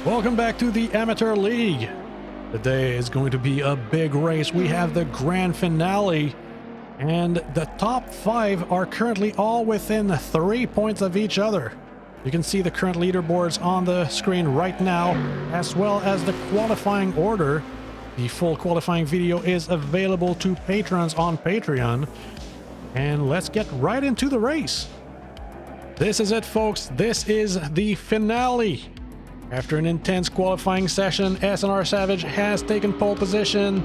Welcome back to the Amateur League. Today is going to be a big race. We have the grand finale, and the top 5 are currently all within 3 points of each other. You can see the current leaderboards on the screen right now, as well as the qualifying order. The full qualifying video is available to patrons on Patreon. And let's get right into the race. This is it, folks. This is the finale. After an intense qualifying session, SNR Savage has taken pole position,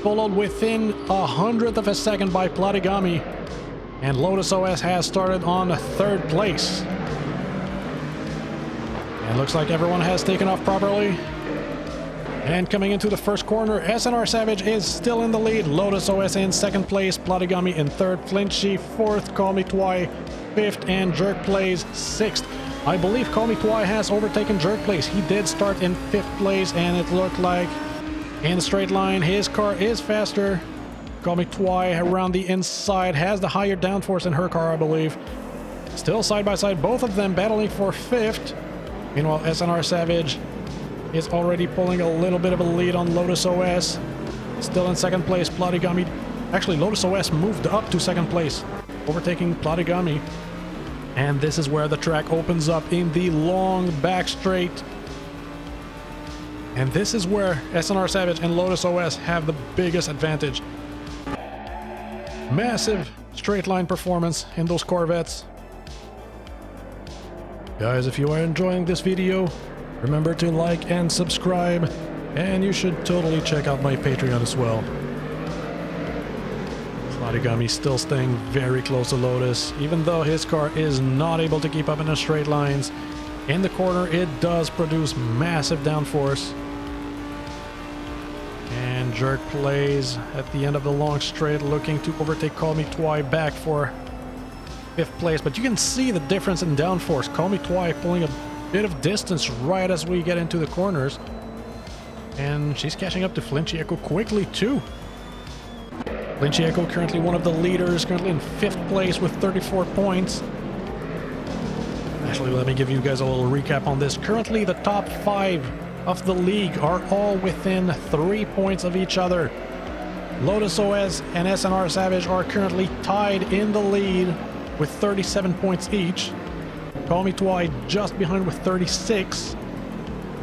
followed within 100th of a second by Platigami, and Lotus OS has started on 3rd place. And looks like everyone has taken off properly. And coming into the first corner, SNR Savage is still in the lead. Lotus OS in 2nd place, Platigami in 3rd, Flinchy 4th, Call Me Twi 5th, and Jerk Plays 6th. I believe Call Me Twi has overtaken Jerk Plays. He did start in 5th place, and it looked like in the straight line his car is faster. Call Me Twi around the inside has the higher downforce in her car, I believe. Still side by side, both of them battling for 5th. Meanwhile, SNR Savage is already pulling a little bit of a lead on Lotus OS. Still in 2nd place, Platigami. Actually, Lotus OS moved up to 2nd place, overtaking Platigami. And this is where the track opens up in the long back straight. And this is where SNR Savage and Lotus OS have the biggest advantage. Massive straight line performance in those Corvettes. Guys, if you are enjoying this video, remember to like and subscribe, and you should totally check out my Patreon as well. Platigami still staying very close to Lotus, even though his car is not able to keep up in the straight lines. In the corner, it does produce massive downforce. And Jerk Plays at the end of the long straight, looking to overtake Call Me Twi back for 5th place. But you can see the difference in downforce. Call Me Twi pulling a bit of distance right as we get into the corners. And she's catching up to Flinchy Echo quickly too. Flinchy Echo currently one of the leaders, currently in 5th place with 34 points. Actually, let me give you guys a little recap on this. Currently, the top 5 of the league are all within 3 points of each other. Lotus OS and SNR Savage are currently tied in the lead with 37 points each. Call Me Twi just behind with 36.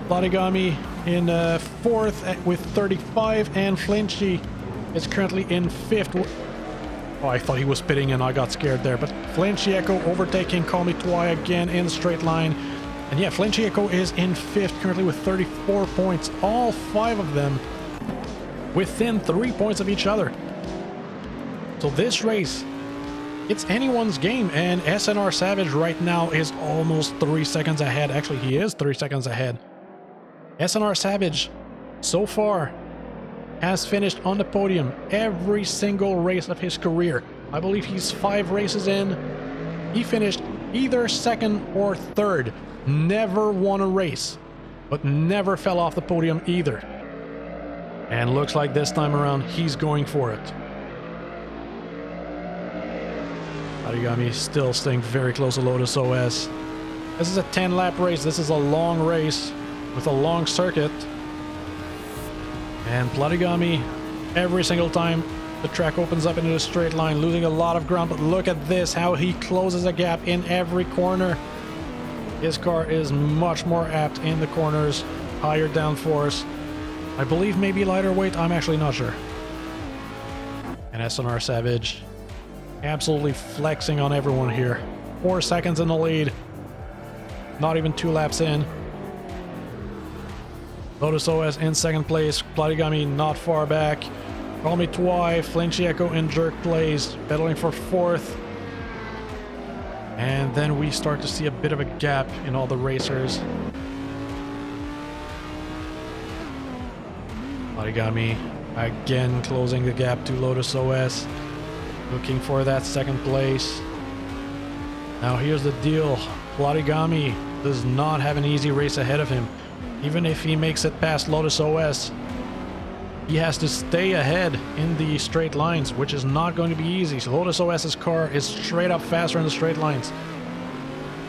Platigami in 4th with 35, and Flinchy is currently in 5th. Oh, I thought he was pitting and I got scared there. But Flinchy Echo overtaking Call Me Twi again in the straight line. And yeah, Flinchy Echo is in 5th currently with 34 points. All 5 of them within 3 points of each other. So this race, it's anyone's game, and SNR Savage right now is almost 3 seconds ahead. Actually, he is 3 seconds ahead. SNR Savage, so far, has finished on the podium every single race of his career. I believe he's 5 races in. He finished either 2nd or 3rd. Never won a race, but never fell off the podium either. And looks like this time around, he's going for it. Platigami still staying very close to Lotus OS. This is a 10-lap race. This is a long race with a long circuit. And Platigami, every single time the track opens up into a straight line, losing a lot of ground. But look at this, how he closes a gap in every corner. His car is much more apt in the corners, higher downforce. I believe maybe lighter weight, I'm actually not sure. And SNR Savage absolutely flexing on everyone here. 4 seconds in the lead. Not even 2 laps in. Lotus OS in 2nd place, Platigami not far back. Call Me Twi, Flinchy Echo, and Jerk Plays battling for 4th. And then we start to see a bit of a gap in all the racers. Platigami again closing the gap to Lotus OS, looking for that 2nd place. Now here's the deal, Platigami does not have an easy race ahead of him. Even if he makes it past Lotus OS, he has to stay ahead in the straight lines, which is not going to be easy. So Lotus OS's car is straight up faster in the straight lines.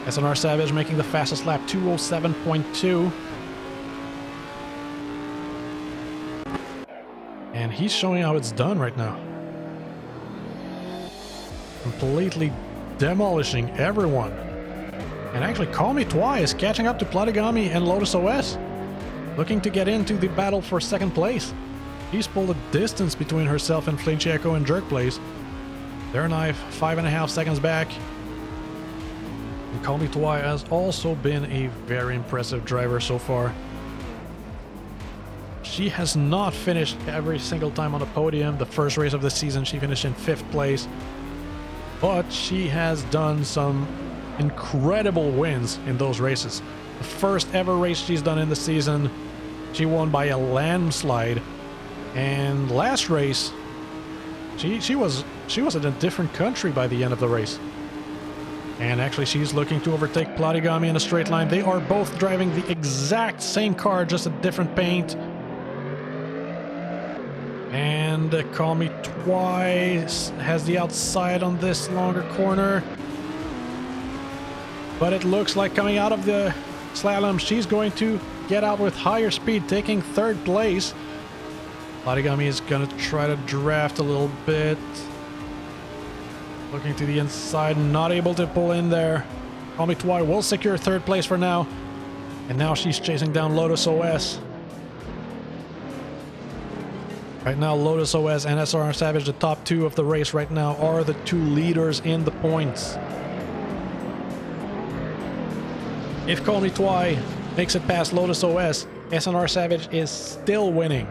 SNR Savage making the fastest lap, 207.2. And he's showing how it's done right now. Completely demolishing everyone. And actually, Call Me Twice catching up to Platigami and Lotus OS, looking to get into the battle for second place. He's pulled a distance between herself and Flinchieco in jerk place. Their knife 5.5 seconds back. And Call Me Twice has also been a very impressive driver so far. She has not finished every single time on the podium. The first race of the season she finished in 5th place. But she has done some incredible wins in those races. The first ever race she's done in the season, she won by a landslide. And last race, she was in a different country by the end of the race. And actually she's looking to overtake Platigami in a straight line. They are both driving the exact same car, just a different paint. And Call Me Twice has the outside on this longer corner. But it looks like coming out of the slalom, she's going to get out with higher speed, taking 3rd place. Platigami is going to try to draft a little bit. Looking to the inside, not able to pull in there. Call Me Twice will secure 3rd place for now. And now she's chasing down Lotus OS. Right now, Lotus OS and SR Savage, the top 2 of the race right now, are the 2 leaders in the points. If Call Me Twice makes it past Lotus OS, SNR Savage is still winning.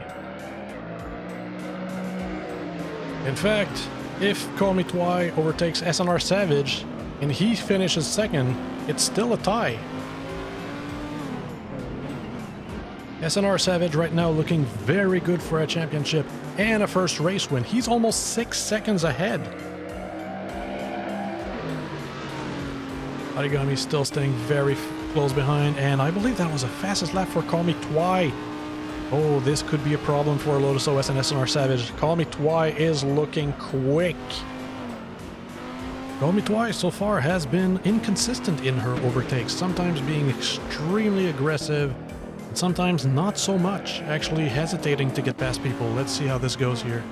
In fact, if Call Me Twice overtakes SNR Savage and he finishes 2nd, it's still a tie. SNR Savage right now looking very good for a championship and a first race win. He's almost 6 seconds ahead. Platigami still staying very close behind, and I believe that was the fastest lap for Call Me Twice. Oh, this could be a problem for Lotus OS and SNR Savage. Call Me Twice is looking quick. Call Me Twice so far has been inconsistent in her overtakes, sometimes being extremely aggressive, and sometimes not so much, actually hesitating to get past people. Let's see how this goes here.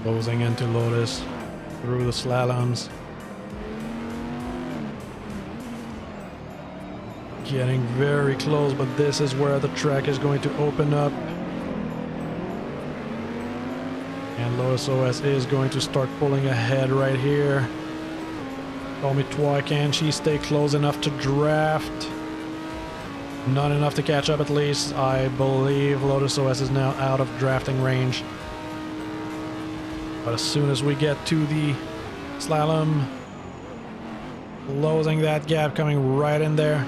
Closing into Lotus through the slaloms. Getting very close, but this is where the track is going to open up. And Lotus OS is going to start pulling ahead right here. Call Me Twice, can she stay close enough to draft? Not enough to catch up at least. I believe Lotus OS is now out of drafting range. But as soon as we get to the slalom, closing that gap, coming right in there.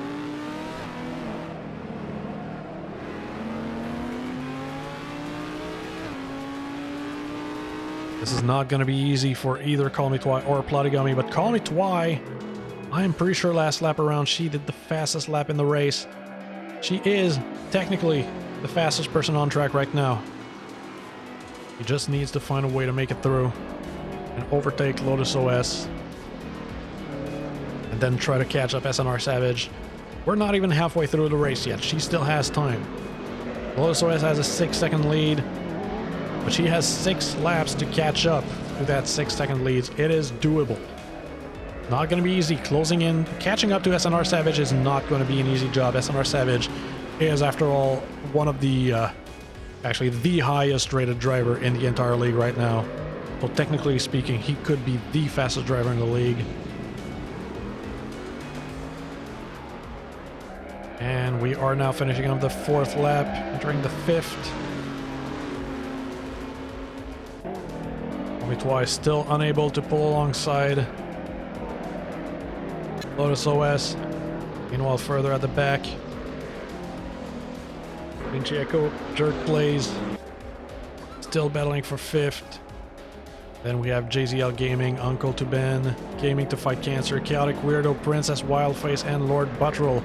This is not going to be easy for either Call Me Twice or Platigami, but Call Me Twice, I am pretty sure last lap around she did the fastest lap in the race. She is technically the fastest person on track right now. He just needs to find a way to make it through and overtake Lotus OS. And then try to catch up SNR Savage. We're not even halfway through the race yet. She still has time. Lotus OS has a 6-second lead. But she has 6 laps to catch up to that 6-second lead. It is doable. Not going to be easy. Closing in, catching up to SNR Savage is not going to be an easy job. SNR Savage is, after all, one of the, actually the highest rated driver in the entire league right now. So technically speaking, he could be the fastest driver in the league. And we are now finishing up the 4th lap, entering the 5th. Call Me Twice still unable to pull alongside Lotus OS. Meanwhile, further at the back, Flinchieco jerk plays, still battling for 5th. Then we have JZL Gaming, Uncle to Ben, Gaming to Fight Cancer, Chaotic Weirdo, Princess Wildface, and Lord Buttrell,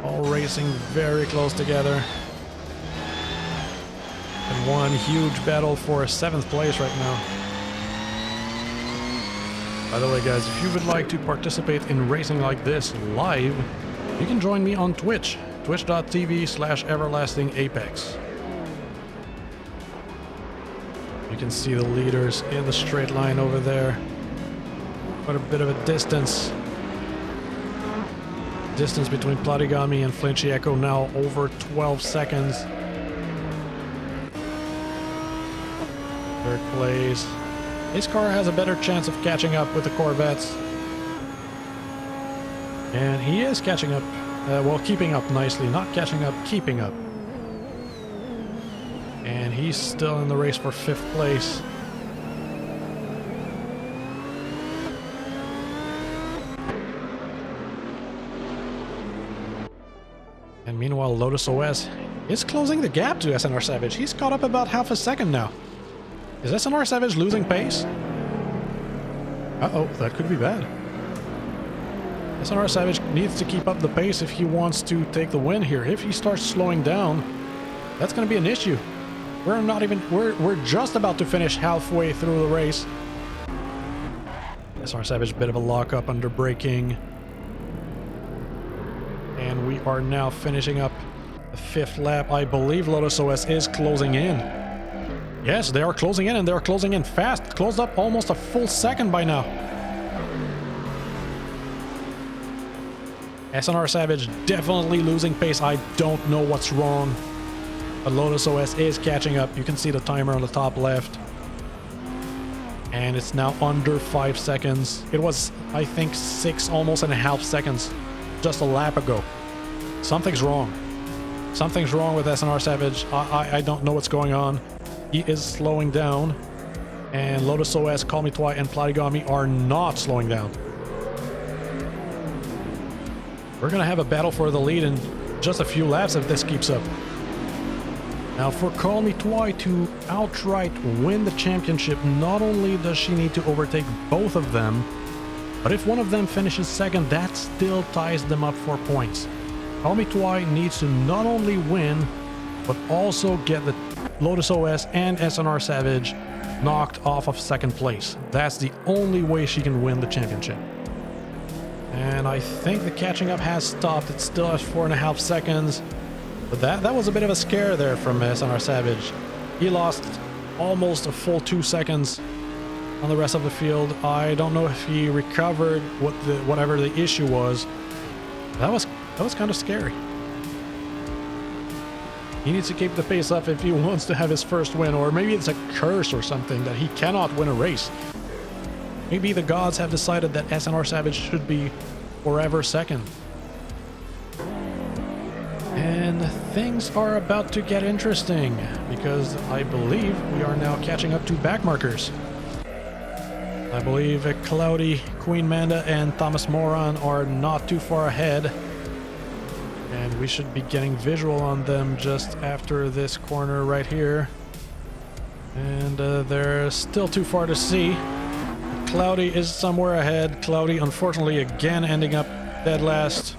all racing very close together. And one huge battle for 7th place right now. By the way, guys, if you would like to participate in racing like this live, you can join me on Twitch, twitch.tv/everlastingapex. You can see the leaders in the straight line over there. Quite a bit of a distance. Distance between Platigami and Flinchy Echo now over 12 seconds. Third place. His car has a better chance of catching up with the Corvettes. And he is catching up. Well, keeping up nicely. Not catching up, keeping up. And he's still in the race for 5th place. And meanwhile, Lotus OS is closing the gap to SNR Savage. He's caught up about half a second now. Is SNR Savage losing pace? Uh-oh, that could be bad. SNR Savage needs to keep up the pace if he wants to take the win here. If he starts slowing down, that's going to be an issue. We're just about to finish halfway through the race. SNR Savage, bit of a lockup under braking. And we are now finishing up the 5th lap. I believe Lotus OS is closing in. Yes, they are closing in, and they're closing in fast. Closed up almost a full second by now. SNR Savage definitely losing pace. I don't know what's wrong. But Lotus OS is catching up. You can see the timer on the top left. And it's now under 5 seconds. It was, I think, 6, almost and a half seconds just a lap ago. Something's wrong. Something's wrong with SNR Savage. I don't know what's going on. He is slowing down. And Lotus OS, Call Me Twi, and Platigami are not slowing down. We're going to have a battle for the lead in just a few laps if this keeps up. Now, for Call Me Twi to outright win the championship, not only does she need to overtake both of them, but if one of them finishes second, that still ties them up for points. Call Me Twi needs to not only win, but also get the Lotus OS and SNR Savage knocked off of second place. That's the only way she can win the championship. And I think the catching up has stopped. It's still at 4.5 seconds. But that was a bit of a scare there from SNR Savage. He lost almost a full 2 seconds on the rest of the field. I don't know if he recovered whatever the issue was. That was kind of scary. He needs to keep the pace up if he wants to have his first win, or maybe it's a curse or something that he cannot win a race. Maybe the gods have decided that SNR Savage should be forever second. And things are about to get interesting, because I believe we are now catching up to backmarkers. I believe Cloudy, Queen Manda, and Thomas Moran are not too far ahead. And we should be getting visual on them just after this corner right here. And they're still too far to see. Cloudy is somewhere ahead. Cloudy, unfortunately, again ending up dead last.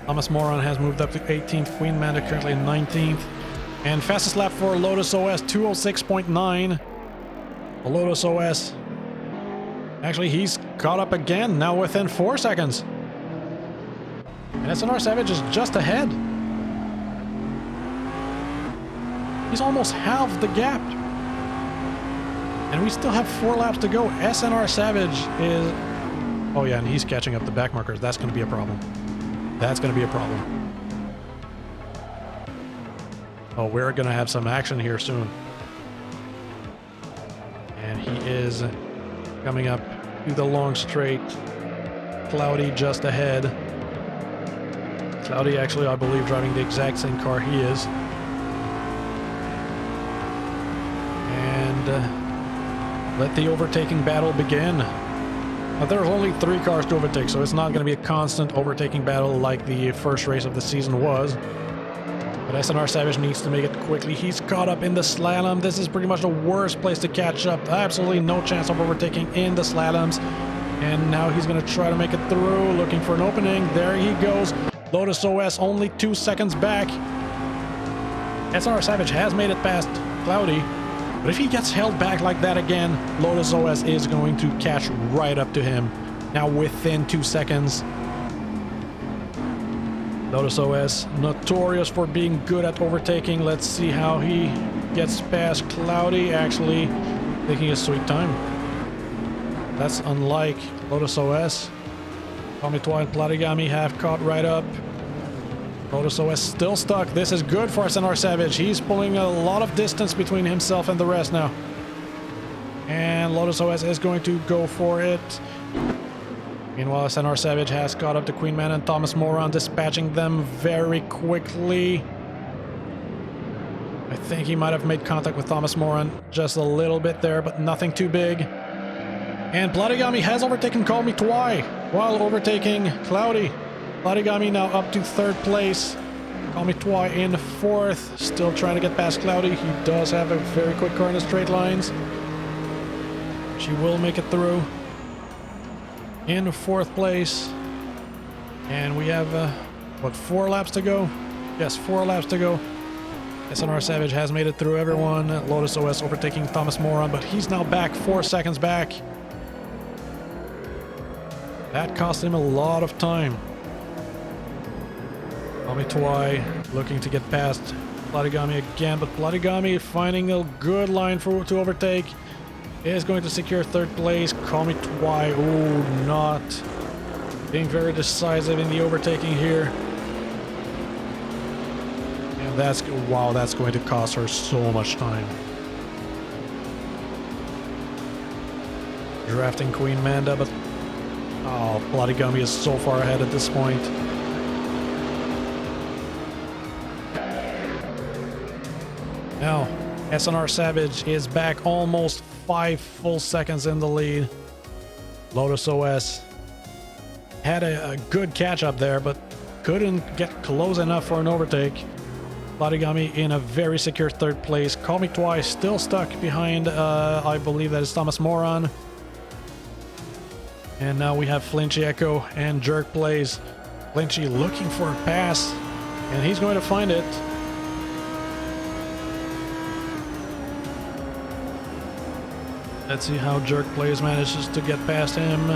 Thomas Moran has moved up to 18th. Queen Manda currently 19th. And fastest lap for Lotus OS, 206.9. Lotus OS. Actually, he's caught up again, now within 4 seconds. And SNR Savage is just ahead. He's almost halved the gap. And we still have 4 laps to go. SNR Savage is... Oh yeah, and he's catching up the back markers. That's going to be a problem. That's going to be a problem. Oh, we're going to have some action here soon. And he is coming up to the long straight. Cloudy just ahead. Cloudy actually, I believe, driving the exact same car he is. And let the overtaking battle begin. Now, there's only 3 cars to overtake, so it's not going to be a constant overtaking battle like the first race of the season was. But SNR Savage needs to make it quickly. He's caught up in the slalom. This is pretty much the worst place to catch up. Absolutely no chance of overtaking in the slaloms. And now he's going to try to make it through, looking for an opening. There he goes. Lotus OS only 2 seconds back. SNR Savage has made it past Cloudy. But if he gets held back like that again, Lotus OS is going to catch right up to him. Now within 2 seconds. Lotus OS, notorious for being good at overtaking. Let's see how he gets past Cloudy, actually taking a sweet time. That's unlike Lotus OS. Comitoi and Platigami have caught right up. Lotus OS still stuck. This is good for SNR Savage. He's pulling a lot of distance between himself and the rest now. And Lotus OS is going to go for it. Meanwhile, SNR Savage has caught up to Queen Man and Thomas Moran, dispatching them very quickly. I think he might have made contact with Thomas Moran just a little bit there, but nothing too big. And Platigami has overtaken Comitoi while overtaking Cloudy. Platigami now up to 3rd place. Comitoi in 4th, still trying to get past Cloudy. He does have a very quick car in the straight lines. She will make it through. In 4th place. And we have, what, 4 laps to go? Yes, 4 laps to go. SNR Savage has made it through everyone. Lotus OS overtaking Thomas Moran, but he's now back 4 seconds back. That cost him a lot of time. Comitoi looking to get past Platigami again, but Platigami finding a good line to overtake. Is going to secure 3rd place. Comitoi, oh, not being very decisive in the overtaking here. And that's, wow, that's going to cost her so much time. Drafting Queen Manda, but oh, Platigami is so far ahead at this point. Now, SNR Savage is back almost 5 full seconds in the lead. Lotus OS had a good catch up there, but couldn't get close enough for an overtake. Platigami in a very secure 3rd place. Comitoi still stuck behind, I believe that is Thomas Moran. And now we have Flinchy Echo and Jerk Plays. Flinchy looking for a pass, and he's going to find it. Let's see how Jerk Plays manages to get past him.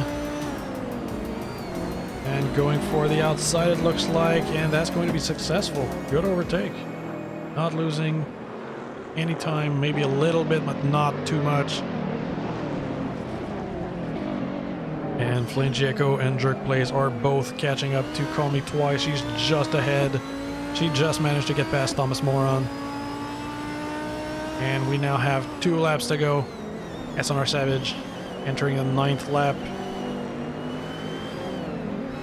And going for the outside, it looks like, and that's going to be successful. Good overtake. Not losing any time, maybe a little bit, but not too much. And Flinchy Echo and Jerk Plays are both catching up to Comitoi. She's just ahead. She just managed to get past Thomas Moran. And we now have 2 laps to go. SNR Savage entering the 9th lap.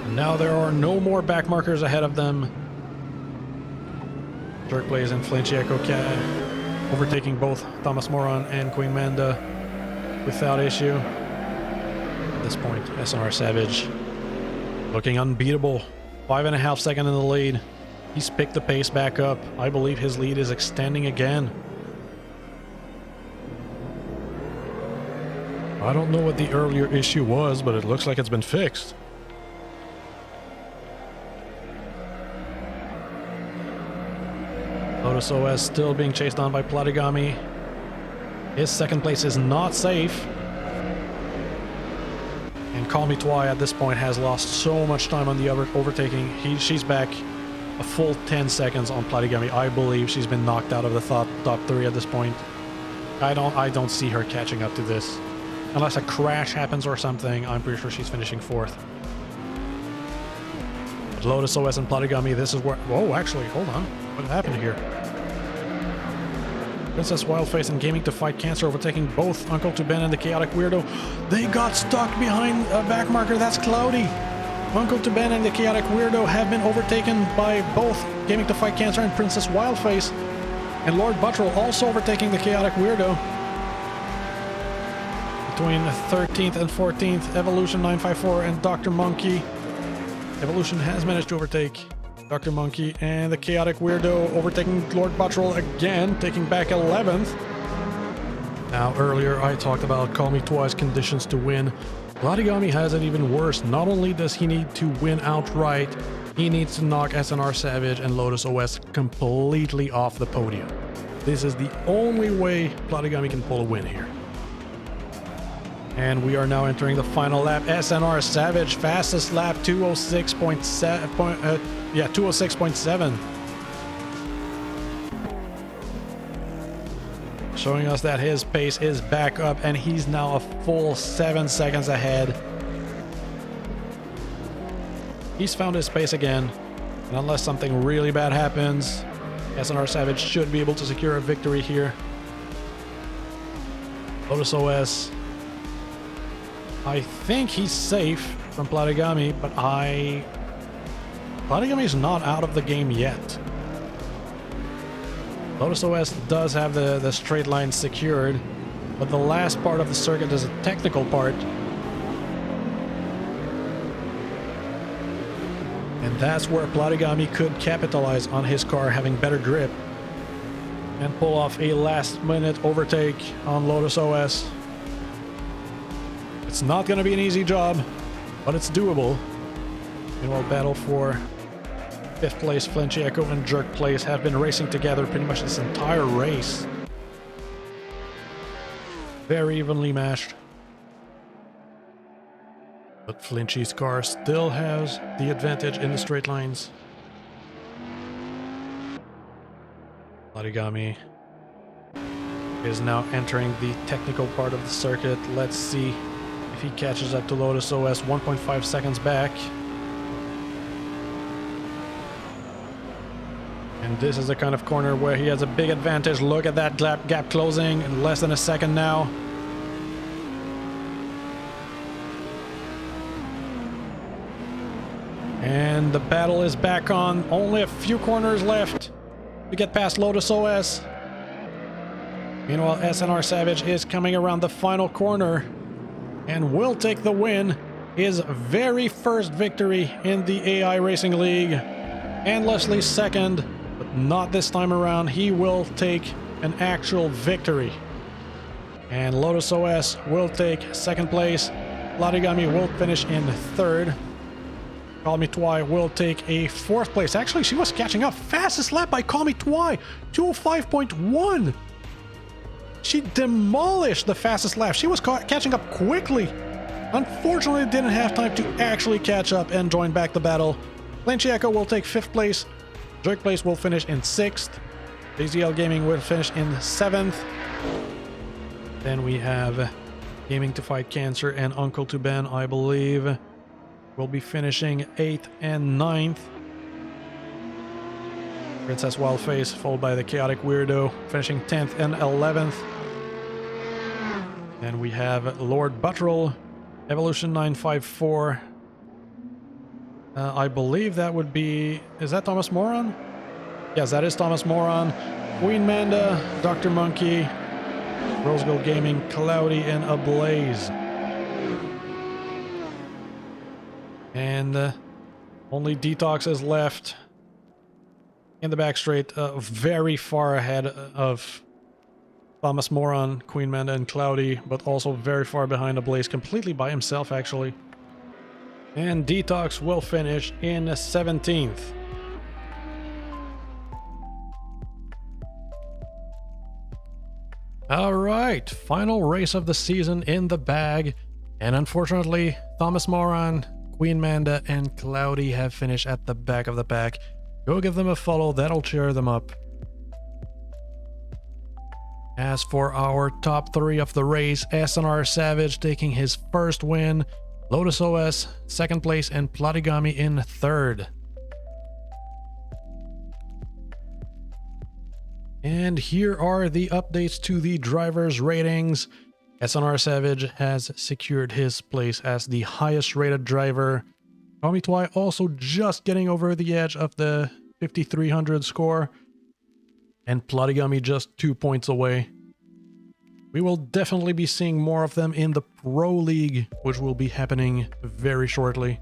And now there are no more back markers ahead of them. Jerk Plays and Flinchy Echo overtaking both Thomas Moran and Queen Manda without issue. At this point, SNR Savage looking unbeatable. 5.5 seconds in the lead. He's picked the pace back up. I believe his lead is extending again. I don't know what the earlier issue was, but it looks like it's been fixed. Lotus OS still being chased on by Platigami. His 2nd place is not safe. And Comitoi at this point has lost so much time on the overtaking. She's back a full 10 seconds on Platigami. I believe she's been knocked out of the top 3 at this point. I don't see her catching up to this. Unless a crash happens or something, I'm pretty sure she's finishing 4th. But Lotus OS and Platigami, this is where... Whoa, actually, hold on. What happened here? Princess Wildface and Gaming to Fight Cancer overtaking both Uncle to Ben and the Chaotic Weirdo. They got stuck behind a back marker. That's Cloudy. Uncle to Ben and the Chaotic Weirdo have been overtaken by both Gaming to Fight Cancer and Princess Wildface. And Lord Buttrell also overtaking the Chaotic Weirdo. Between 13th and 14th, Evolution 954 and Dr. Monkey. Evolution has managed to overtake Dr. Monkey, and the Chaotic Weirdo overtaking Lord Buttrell again, taking back 11th. Now, earlier I talked about Comitoi's conditions to win. Platigami has it even worse. Not only does he need to win outright, he needs to knock SNR Savage and Lotus OS completely off the podium. This is the only way Platigami can pull a win here. And we are now entering the final lap. SNR Savage, fastest lap, 206.7. 206.7. showing us that his pace is back up and he's now a full 7 seconds ahead. He's found his pace again, and unless something really bad happens, SNR Savage should be able to secure a victory here. Lotus OS, I think he's safe from Platigami, but Platigami is not out of the game yet. Lotus OS does have the straight line secured, but the last part of the circuit is a technical part. And that's where Platigami could capitalize on his car having better grip and pull off a last-minute overtake on Lotus OS. It's not going to be an easy job, but it's doable. Meanwhile, battle for 5th place, Flinchy Echo and Jerk Place have been racing together pretty much this entire race. Very evenly matched. But Flinchy's car still has the advantage in the straight lines. Platigami is now entering the technical part of the circuit. Let's see if he catches up to Lotus OS, 1.5 seconds back. And this is the kind of corner where he has a big advantage. Look at that gap closing in less than a second now. And the battle is back on. Only a few corners left to get past Lotus OS. Meanwhile, SNR Savage is coming around the final corner and will take the win. His very first victory in the AI Racing League. And Leslie's second, but not this time around. He will take an actual victory. And Lotus OS will take second place. Platigami will finish in third. Call Me Twi will take a 4th place. Actually, she was catching up. Fastest lap by Call Me Twi, 205.1. She demolished the fastest lap. She was catching up quickly. Unfortunately, didn't have time to actually catch up and join back the battle. Flinchy Echo will take 5th place. Jerk Place will finish in 6th. JZL Gaming will finish in 7th. Then we have Gaming to Fight Cancer and Uncle to Ben, I believe, will be finishing 8th and 9th. Princess Wildface, followed by the Chaotic Weirdo, finishing 10th and 11th. Then we have Lord Buttrell, Evolution 954. I believe that would be... Is that Thomas Moron? Yes, that is Thomas Moron. Queen Manda, Dr. Monkey, Rose Gold Gaming, Cloudy, and Ablaze. And only Detox is left in the back straight, very far ahead of Thomas Moron, Queen Manda, and Cloudy, but also very far behind Ablaze, completely by himself, actually. And Detox will finish in 17th. All right, final race of the season in the bag. And unfortunately, Thomas Moron, Queen Manda, and Cloudy have finished at the back of the pack. Go give them a follow, that'll cheer them up. As for our top 3 of the race, SNR Savage taking his first win, Lotus OS 2nd place, and Platigami in 3rd. And here are the updates to the drivers' ratings. SNR Savage has secured his place as the highest rated driver. Call Me Twi also just getting over the edge of the 5300 score. And Platigami just 2 points away. We will definitely be seeing more of them in the Pro League, which will be happening very shortly.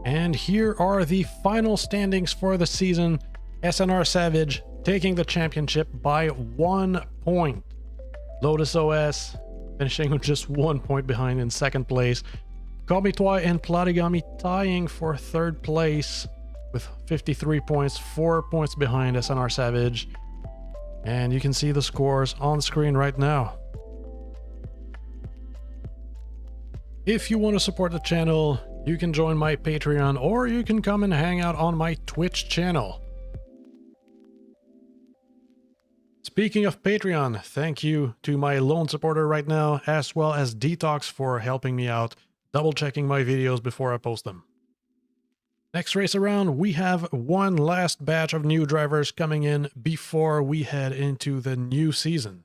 And here are the final standings for the season. SNR Savage taking the championship by 1 point. Lotus OS finishing with just 1 point behind in 2nd place. Call Me Twi and Platigami tying for 3rd place with 53 points, 4 points behind SNR Savage. And you can see the scores on screen right now. If you want to support the channel, you can join my Patreon, or you can come and hang out on my Twitch channel. Speaking of Patreon, thank you to my lone supporter right now, as well as Detox for helping me out, double checking my videos before I post them. Next race around, we have one last batch of new drivers coming in before we head into the new season.